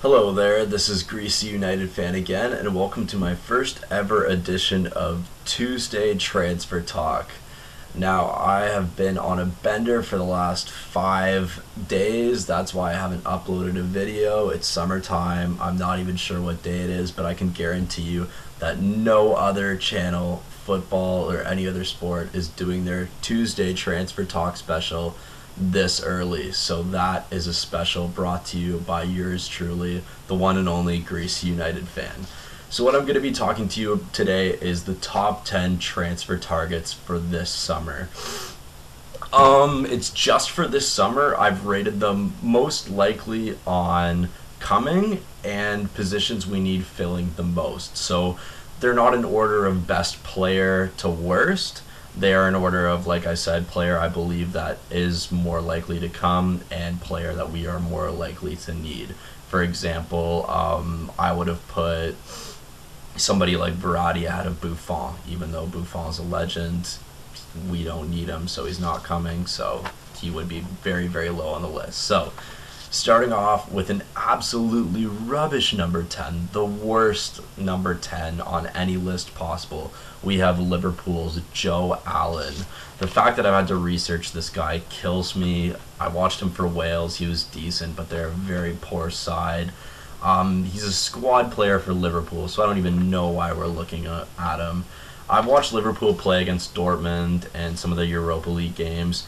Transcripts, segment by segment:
Hello there, this is Greasy United fan again, and welcome to my first ever edition of Tuesday Transfer Talk. Now, I have been on a bender for the last 5 days, that's why I haven't uploaded a video. It's summertime, I'm not even sure what day it is, but I can guarantee you that no other channel, football or any other sport, is doing their Tuesday Transfer Talk special this early. So that is a special brought to you by yours truly, the one and only Greasy United fan. So what I'm going to be talking to you today is the top 10 transfer targets for this summer. It's just for this summer. I've rated them most likely on coming and positions we need filling the most. So they're not in order of best player to worst. They are in order of, like I said, player I believe that is more likely to come and player that we are more likely to need. For example, I would have put somebody like Verratti ahead of Buffon, even though Buffon is a legend. We don't need him, so he's not coming, so he would be very, very low on the list. So, starting off with an absolutely rubbish number 10, the worst number 10 on any list possible, we have Liverpool's Joe Allen. The fact that I've had to research this guy kills me. I watched him for Wales. He was decent, but they're a very poor side. He's a squad player for Liverpool, so I don't even know why we're looking at him. I've watched Liverpool play against Dortmund and some of the Europa League games.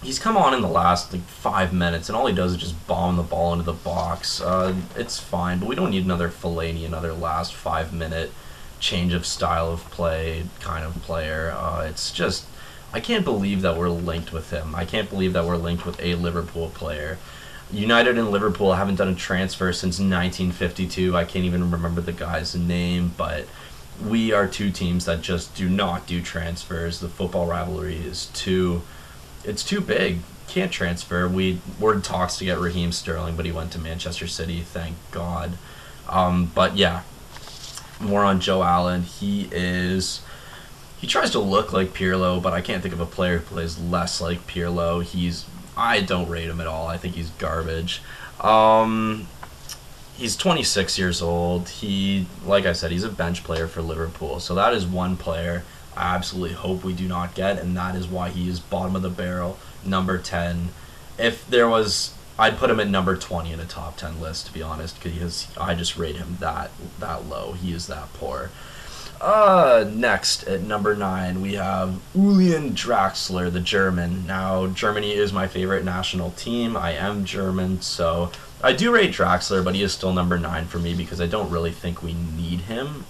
He's come on in the last 5 minutes, and all he does is just bomb the ball into the box. It's fine, but we don't need another Fellaini, another last 5-minute change of style of play kind of player. It's just, I can't believe that we're linked with him. I can't believe that we're linked with a Liverpool player. United and Liverpool haven't done a transfer since 1952. I can't even remember the guy's name, but we are two teams that just do not do transfers. The football rivalry is it's too big. Can't transfer. We're in talks to get Raheem Sterling, but he went to Manchester City, thank God. But yeah, more on Joe Allen. He tries to look like Pirlo, but I can't think of a player who plays less like Pirlo. I don't rate him at all. I think he's garbage. He's 26 years old. Like I said, he's a bench player for Liverpool. So that is one player I absolutely hope we do not get, and that is why he is bottom of the barrel, number 10. If there was, I'd put him at number 20 in a top 10 list, to be honest, because I just rate him that low. He is that poor. Next, at number 9, we have Julian Draxler, the German. Now, Germany is my favorite national team. I am German, so I do rate Draxler, but he is still number 9 for me because I don't really think we need him.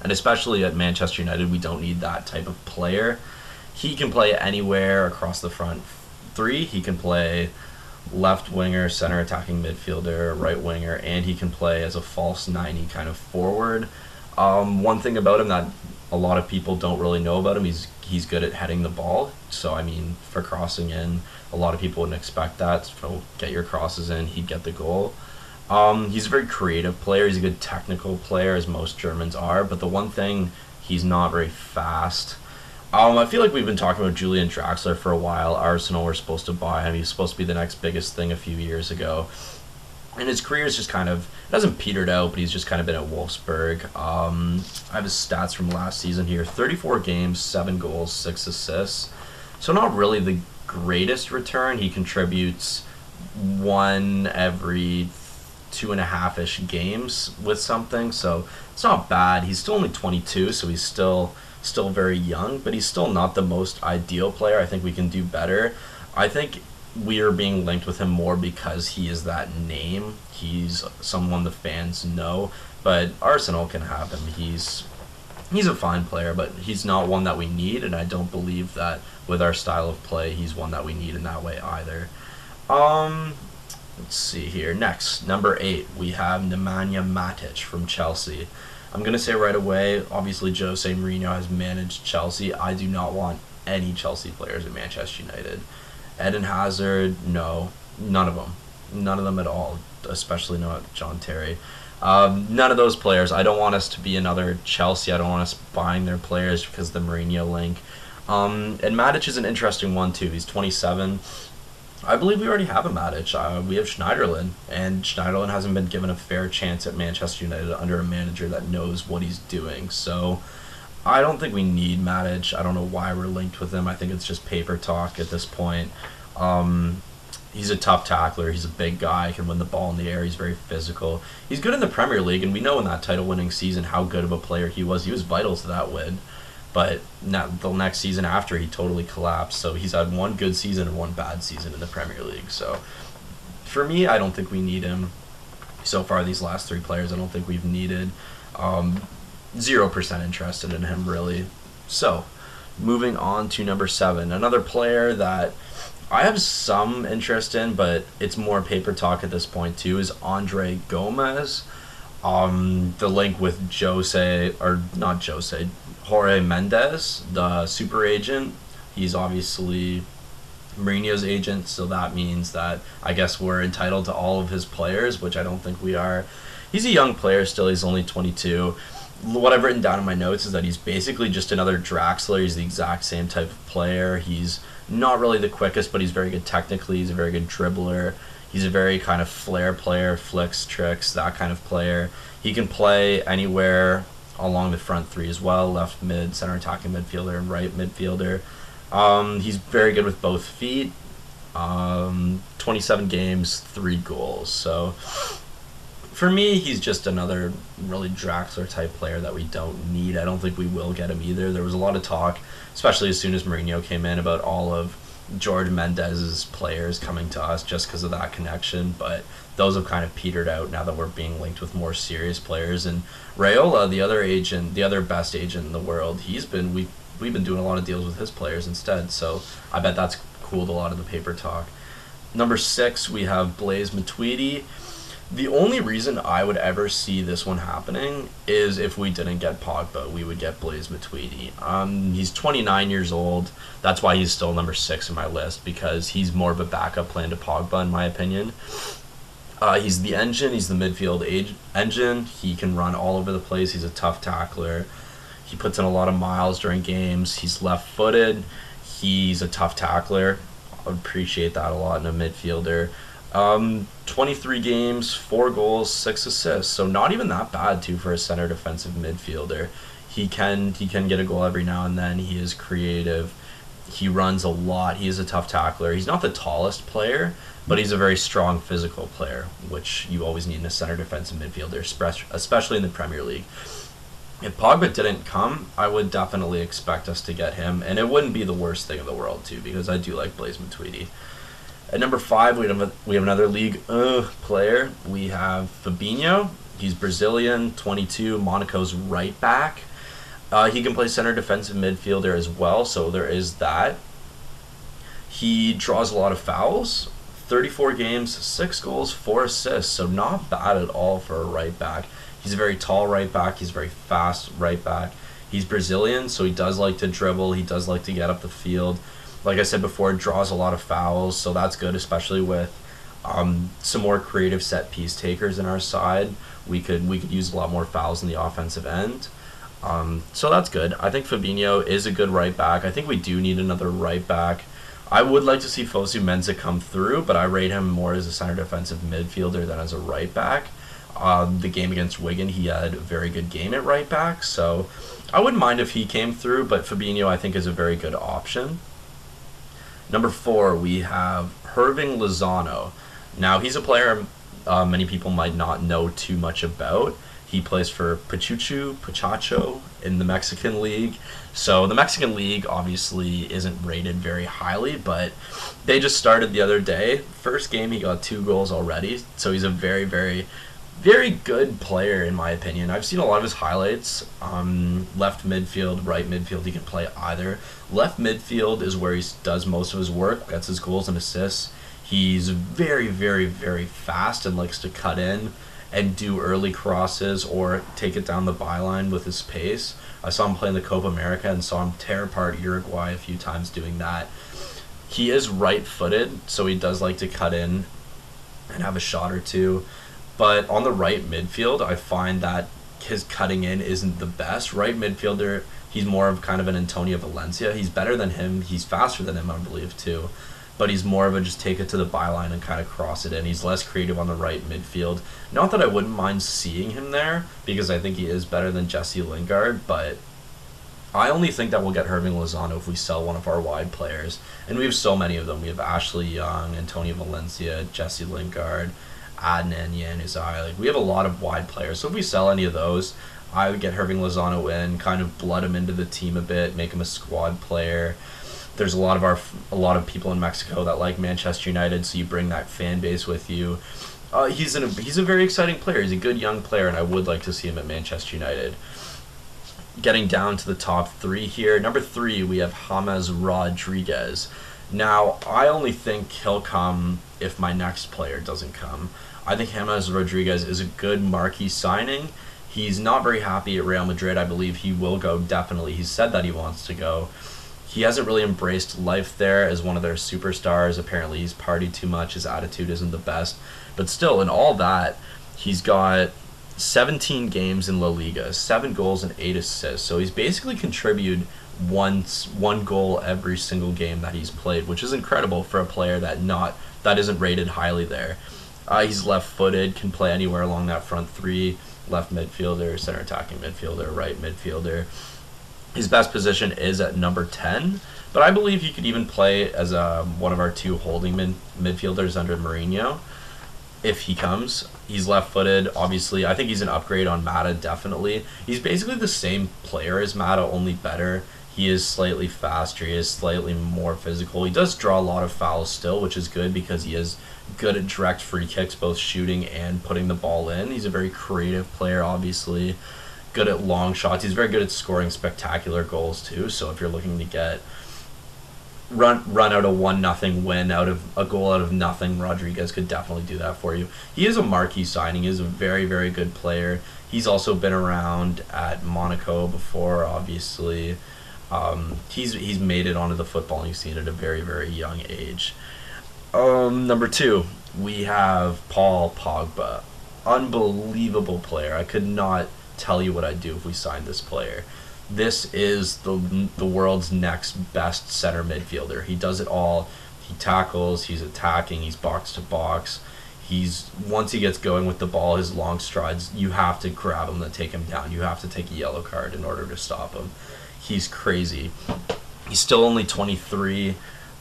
And especially at Manchester United, we don't need that type of player. He can play anywhere across the front three. He can play left winger, center attacking midfielder, right winger, and he can play as a false 90 kind of forward. One thing about him that a lot of people don't really know about him, he's good at heading the ball. So, I mean, for crossing in, a lot of people wouldn't expect that. So, get your crosses in, he'd get the goal. He's a very creative player. He's a good technical player, as most Germans are. But the one thing, he's not very fast. I feel like we've been talking about Julian Draxler for a while. Arsenal were supposed to buy him. He was supposed to be the next biggest thing a few years ago. And his career's just kind of, it hasn't petered out, but he's just kind of been at Wolfsburg. I have his stats from last season here. 34 games, 7 goals, 6 assists. So not really the greatest return. He contributes 1 every 2.5-ish games with something, so it's not bad. He's still only 22, so he's still very young, but he's still not the most ideal player. I think we can do better. I think we are being linked with him more because he is that name. He's someone the fans know, but Arsenal can have him. He's a fine player, but he's not one that we need, and I don't believe that with our style of play, he's one that we need in that way either. Let's see here. Next, number 8, we have Nemanja Matic from Chelsea. I'm going to say right away, obviously Jose Mourinho has managed Chelsea. I do not want any Chelsea players at Manchester United. Eden Hazard, no. None of them. None of them at all, especially not John Terry. None of those players. I don't want us to be another Chelsea. I don't want us buying their players because of the Mourinho link. And Matic is an interesting one too. He's 27. I believe we already have a Matic. We have Schneiderlin, and Schneiderlin hasn't been given a fair chance at Manchester United under a manager that knows what he's doing. So I don't think we need Matic. I don't know why we're linked with him. I think it's just paper talk at this point. He's a tough tackler. He's a big guy. Can win the ball in the air. He's very physical. He's good in the Premier League, and we know in that title-winning season how good of a player he was. He was vital to that win. But the next season after, he totally collapsed. So he's had one good season and one bad season in the Premier League. So for me, I don't think we need him. So far, these last three players, I don't think we've needed. 0% interested in him, really. So moving on to number 7. Another player that I have some interest in, but it's more paper talk at this point too, is Andre Gomez. The link with Jorge Mendes, the super agent. He's obviously Mourinho's agent, so that means that I guess we're entitled to all of his players, which I don't think we are. He's a young player still, he's only 22. What I've written down in my notes is that he's basically just another Draxler. He's the exact same type of player. He's not really the quickest, but he's very good technically. He's a very good dribbler. He's a very kind of flair player, flicks, tricks, that kind of player. He can play anywhere along the front three as well, left mid, center attacking midfielder, and right midfielder. He's very good with both feet. 27 games, 3 goals. So for me, he's just another really Draxler type player that we don't need. I don't think we will get him either. There was a lot of talk, especially as soon as Mourinho came in, about all of George Mendes's players coming to us just because of that connection, but those have kind of petered out now that we're being linked with more serious players. And Raiola, the other best agent in the world, we've been doing a lot of deals with his players instead, so I bet that's cooled a lot of the paper talk. Number 6, we have Blaise Matuidi. The only reason I would ever see this one happening is if we didn't get Pogba, we would get Blaise Matuidi. He's 29 years old. That's why he's still number 6 in my list, because he's more of a backup plan to Pogba, in my opinion. He's the engine. He's the midfield engine. He can run all over the place. He's a tough tackler. He puts in a lot of miles during games. He's left-footed. He's a tough tackler. I would appreciate that a lot in a midfielder. 23 games, 4 goals, 6 assists. So not even that bad too for a center defensive midfielder. He can get a goal every now and then. He is creative. He runs a lot. He is a tough tackler. He's not the tallest player, but he's a very strong physical player, which you always need in a center defensive midfielder, especially in the Premier League. If Pogba didn't come, I would definitely expect us to get him, and it wouldn't be the worst thing in the world too, because I do like Blaise Matuidi. At number 5, we have another league player. We have Fabinho. He's Brazilian, 22, Monaco's right back. He can play center defensive midfielder as well, so there is that. He draws a lot of fouls. 34 games, 6 goals, 4 assists, so not bad at all for a right back. He's a very tall right back. He's a very fast right back. He's Brazilian, so he does like to dribble. He does like to get up the field. Like I said before, draws a lot of fouls, so that's good, especially with some more creative set piece takers in our side. We could use a lot more fouls in the offensive end. So that's good. I think Fabinho is a good right back. I think we do need another right back. I would like to see Fosu Mensah come through, but I rate him more as a center defensive midfielder than as a right back. The game against Wigan, he had a very good game at right back, so I wouldn't mind if he came through, but Fabinho I think is a very good option. Number 4, we have Hirving Lozano. Now, he's a player many people might not know too much about. He plays for Pachuco in the Mexican League. So the Mexican League obviously isn't rated very highly, but they just started the other day. First game, he got 2 goals already. So he's a very, very, very good player in my opinion. I've seen a lot of his highlights. Left midfield, right midfield, he can play either. Left midfield is where he does most of his work, gets his goals and assists. He's very, very, very fast and likes to cut in and do early crosses or take it down the byline with his pace. I saw him play in the Copa America and saw him tear apart Uruguay a few times doing that. He is right-footed, so he does like to cut in and have a shot or two. But on the right midfield, I find that his cutting in isn't the best. Right midfielder, he's more of kind of an Antonio Valencia. He's better than him. He's faster than him, I believe, too. but he's more of a just take it to the byline and kind of cross it in. He's less creative on the right midfield. Not that I wouldn't mind seeing him there, because I think he is better than Jesse Lingard, but I only think that we'll get Hirving Lozano if we sell one of our wide players. And we have so many of them. We have Ashley Young, Antonio Valencia, Jesse Lingard, Adnan Januzaj. Like, we have a lot of wide players. So if we sell any of those, I would get Hirving Lozano in, kind of blood him into the team a bit, make him a squad player. There's a lot of people in Mexico that like Manchester United, so you bring that fan base with you. He's a very exciting player. He's a good young player, and I would like to see him at Manchester United. Getting down to the top 3 here. Number 3, we have James Rodriguez. Now, I only think he'll come if my next player doesn't come. I think James Rodriguez is a good marquee signing. He's not very happy at Real Madrid. I believe he will go, definitely. He's said that he wants to go. He hasn't really embraced life there as one of their superstars. Apparently, he's partied too much. His attitude isn't the best. But still, in all that, he's got 17 games in La Liga, 7 goals and 8 assists. So he's basically contributed one goal every single game that he's played, which is incredible for a player that isn't rated highly there. He's left-footed, can play anywhere along that front 3, left midfielder, center attacking midfielder, right midfielder. His best position is at number 10, but I believe he could even play as one of our 2 holding midfielders under Mourinho if he comes. He's left-footed, obviously. I think he's an upgrade on Mata, definitely. He's basically the same player as Mata, only better. He is slightly faster. He is slightly more physical. He does draw a lot of fouls still, which is good because he is good at direct free kicks, both shooting and putting the ball in. He's a very creative player, obviously. Good at long shots. He's very good at scoring spectacular goals, too. So if you're looking to get run out a 1-0 win, out of a goal out of nothing, Rodriguez could definitely do that for you. He is a marquee signing. He is a very, very good player. He's also been around at Monaco before, obviously. He's made it onto the footballing scene at a very, very young age. Number 2, we have Paul Pogba. Unbelievable player. I could not tell you what I'd do if we signed this player. This is the world's next best center midfielder. He does it all. He tackles, he's attacking, he's box to box. Once he gets going with the ball, his long strides, you have to grab him to take him down. You have to take a yellow card in order to stop him. He's crazy. He's still only 23,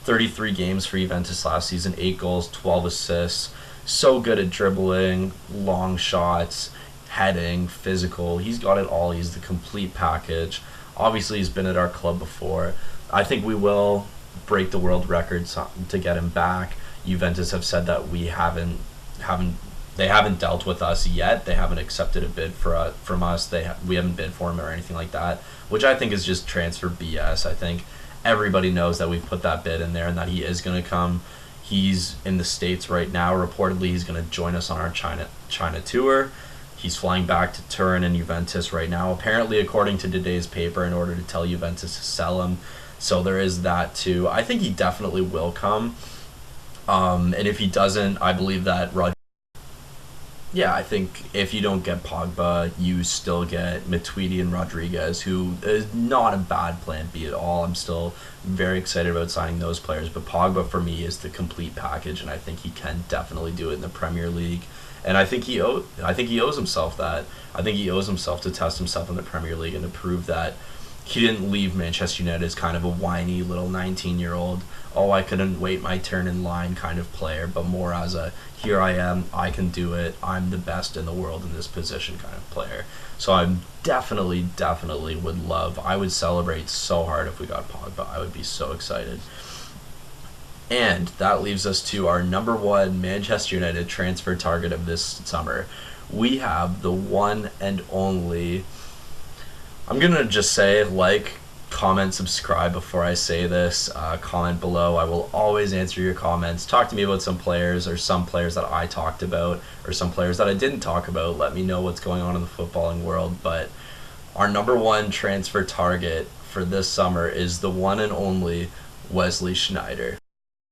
33 games for Juventus last season, 8 goals, 12 assists. So good at dribbling, long shots, heading, physical. He's got it all. He's the complete package. Obviously, he's been at our club before. I think we will break the world record to get him back. Juventus have said that they haven't dealt with us yet. They haven't accepted a bid from us. We haven't bid for him or anything like that, which I think is just transfer BS. I think everybody knows that we've put that bid in there and that he is going to come. He's in the States right now. Reportedly, he's going to join us on our China tour. He's flying back to Turin and Juventus right now, apparently according to today's paper, in order to tell Juventus to sell him. So there is that too. I think he definitely will come. And if he doesn't, I believe that I think if you don't get Pogba, you still get Matuidi and Rodriguez, who is not a bad plan B at all. I'm still very excited about signing those players, but Pogba for me is the complete package, and I think he can definitely do it in the Premier League. And I think he owes himself that. I think he owes himself to test himself in the Premier League and to prove that he didn't leave Manchester United as kind of a whiny little 19-year-old, I couldn't wait my turn in line kind of player, but more as a, here I am, I can do it, I'm the best in the world in this position kind of player. So I definitely I would celebrate so hard if we got Pogba. I would be so excited. And that leaves us to our number 1 Manchester United transfer target of this summer. We have the one and only, I'm going to just say, comment, subscribe before I say this. Comment below. I will always answer your comments. Talk to me about some players or some players that I talked about or some players that I didn't talk about. Let me know what's going on in the footballing world. But our number 1 transfer target for this summer is the one and only Wesley Sneijder.